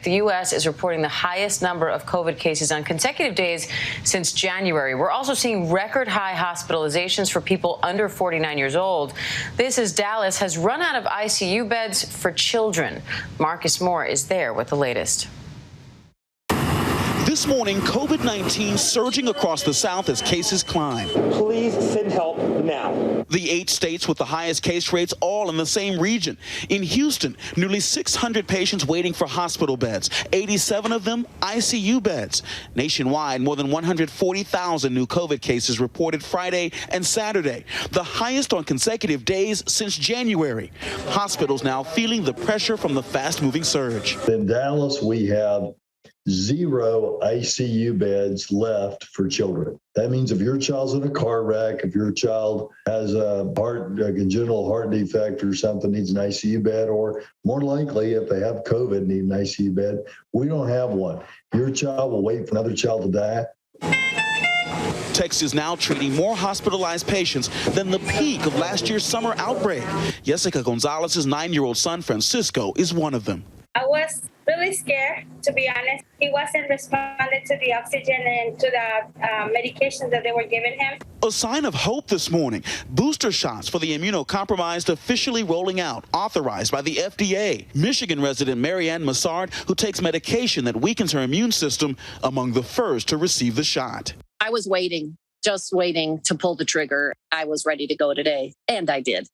The U.S. is reporting the highest number of COVID cases on consecutive days since January. We're also seeing record high hospitalizations for people under 49 years old. This as Dallas has run out of ICU beds for children. Marcus Moore is there with the latest. This morning, COVID-19 surging across the South as cases climb. Please send help now. The 8 states with the highest case rates all in the same region. In Houston, nearly 600 patients waiting for hospital beds, 87 of them ICU beds. Nationwide, more than 140,000 new COVID cases reported Friday and Saturday, the highest on consecutive days since January. Hospitals now feeling the pressure from the fast-moving surge. In Dallas, we have 0 ICU beds left for children. That means if your child's in a car wreck, if your child has a congenital heart defect or something, needs an ICU bed, or more likely if they have COVID, need an ICU bed, we don't have one. Your child will wait for another child to die. Texas is now treating more hospitalized patients than the peak of last year's summer outbreak. Jessica Gonzalez's 9-year-old son, Francisco, is one of them. I was really scared, to be honest. He wasn't responding to the oxygen and to the medications that they were giving him. A sign of hope this morning. Booster shots for the immunocompromised officially rolling out, authorized by the FDA. Michigan resident Marianne Massard, who takes medication that weakens her immune system, among the first to receive the shot. I was waiting, just waiting to pull the trigger. I was ready to go today, and I did.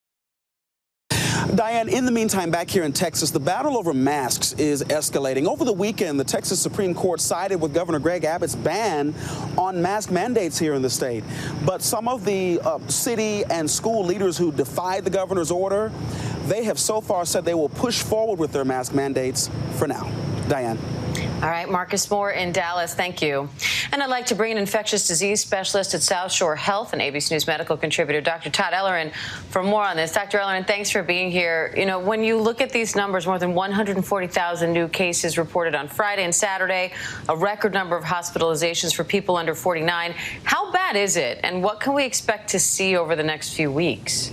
Diane, in the meantime, back here in Texas, the battle over masks is escalating. Over the weekend, the Texas Supreme Court sided with Governor Greg Abbott's ban on mask mandates here in the state. But some of the city and school leaders who defied the governor's order, they have so far said they will push forward with their mask mandates for now. Diane. All right, Marcus Moore in Dallas, thank you. And I'd like to bring an infectious disease specialist at South Shore Health and ABC News medical contributor, Dr. Todd Ellerin, for more on this. Dr. Ellerin, thanks for being here. You know, when you look at these numbers, more than 140,000 new cases reported on Friday and Saturday, a record number of hospitalizations for people under 49. How bad is it, and what can we expect to see over the next few weeks?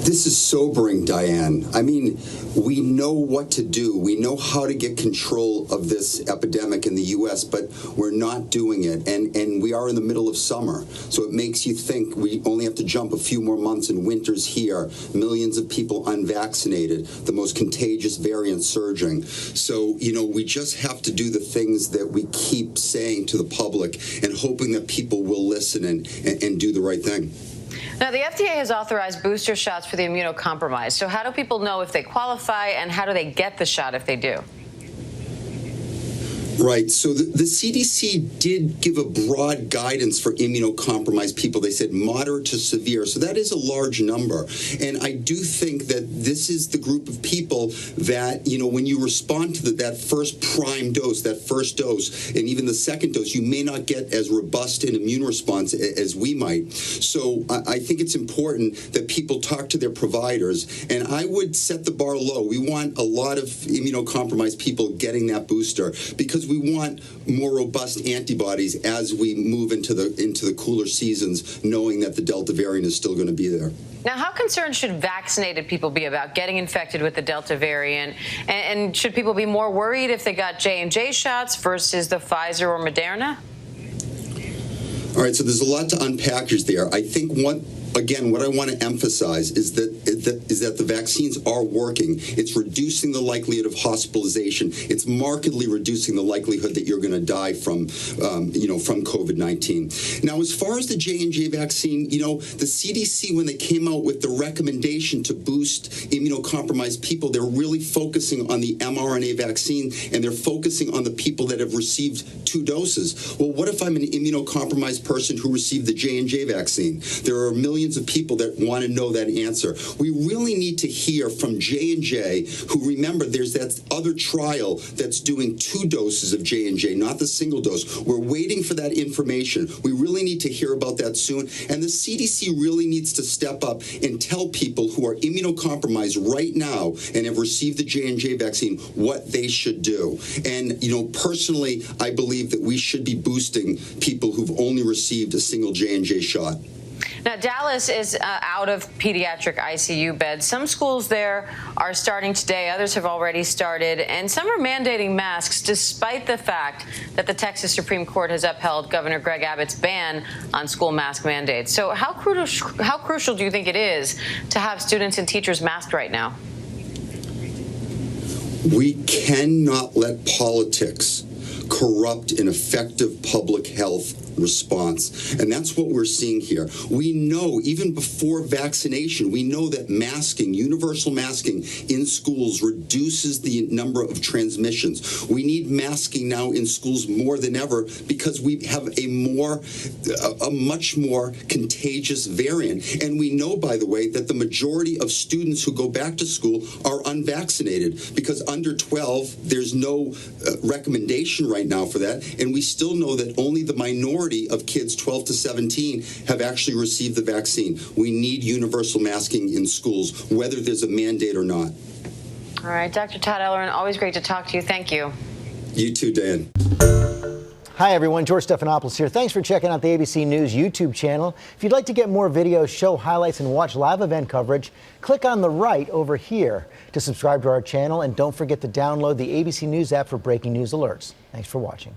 This is sobering, Diane. I mean, we know what to do. We know how to get control of this epidemic in the U.S., but we're not doing it. And we are in the middle of summer. So it makes you think we only have to jump a few more months and winter's here. Millions of people unvaccinated, the most contagious variant surging. So, you know, we just have to do the things that we keep saying to the public and hoping that people will listen and do the right thing. Now, the FDA has authorized booster shots for the immunocompromised. So how do people know if they qualify, and how do they get the shot if they do? Right. So the CDC did give a broad guidance for immunocompromised people. They said moderate to severe. So that is a large number. And I do think that this is the group of people that, you know, when you respond to that first prime dose, that first dose, and even the second dose, you may not get as robust an immune response as we might. So I think it's important that people talk to their providers. And I would set the bar low. We want a lot of immunocompromised people getting that booster because we want more robust antibodies as we move into the cooler seasons, knowing that the Delta variant is still going to be there. Now, how concerned should vaccinated people be about getting infected with the Delta variant? And should people be more worried if they got J&J shots versus the Pfizer or Moderna? All right, so there's a lot to unpack there. I think what I want to emphasize is that the vaccines are working. It's reducing the likelihood of hospitalization. It's markedly reducing the likelihood that you're going to die from COVID-19. Now, as far as the J&J vaccine, you know, the CDC, when they came out with the recommendation to boost immunocompromised people, they're really focusing on the mRNA vaccine, and they're focusing on the people that have received 2 doses. Well, what if I'm an immunocompromised person who received the J&J vaccine? There are millions of people that want to know that answer. We really need to hear from J&J, who, remember, there's that other trial that's doing 2 doses of J&J, not the single dose. We're waiting for that information. We really need to hear about that soon. And the CDC really needs to step up and tell people who are immunocompromised right now and have received the J&J vaccine what they should do. And, you know, personally, I believe that we should be boosting people who've only received a single J&J shot. Now, Dallas is out of pediatric ICU beds. Some schools there are starting today. Others have already started. And some are mandating masks, despite the fact that the Texas Supreme Court has upheld Governor Greg Abbott's ban on school mask mandates. So how crucial do you think it is to have students and teachers masked right now? We cannot let politics corrupt an effective public health response. And that's what we're seeing here. We know, even before vaccination, we know that masking, universal masking in schools reduces the number of transmissions. We need masking now in schools more than ever because we have a much more contagious variant. And we know, by the way, that the majority of students who go back to school are unvaccinated because under 12, there's no recommendation right now for that. And we still know that only the minority of kids 12 to 17 have actually received the vaccine. We need universal masking in schools, whether there's a mandate or not. All right, Dr. Todd Ellerin, always great to talk to you. Thank you. You too, Dan. Hi, everyone. George Stephanopoulos here. Thanks for checking out the ABC News YouTube channel. If you'd like to get more videos, show highlights, and watch live event coverage, click on the right over here to subscribe to our channel. And don't forget to download the ABC News app for breaking news alerts. Thanks for watching.